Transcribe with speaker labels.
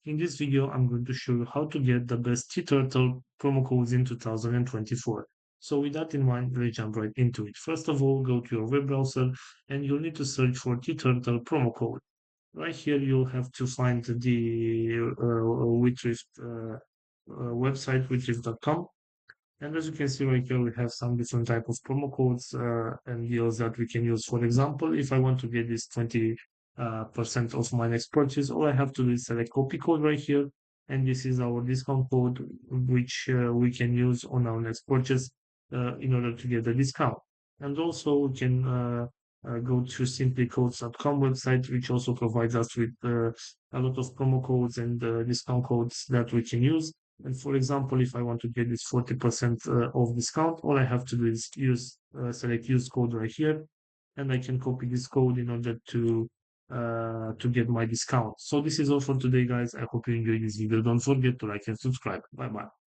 Speaker 1: In this video, I'm going to show you how to get the best Teeturtle promo codes in 2024. So with that in mind, let's jump right into it. First of all, go to your web browser and you'll need to search for Teeturtle promo code. Right here, you'll have to find the Witrift website, witrift.com. And as you can see right here, we have some different type of promo codes and deals that we can use. For example, if I want to get this 20 percent of my next purchase, all I have to do is select copy code right here. And this is our discount code, which we can use on our next purchase in order to get the discount. And also we can go to simplycodes.com website, which also provides us with a lot of promo codes and discount codes that we can use. And for example, if I want to get this 40% off discount, all I have to do is select use code right here, and I can copy this code in order to get my discount. So this is all for today, guys. I hope you enjoyed this video. Don't forget to like and subscribe. Bye bye.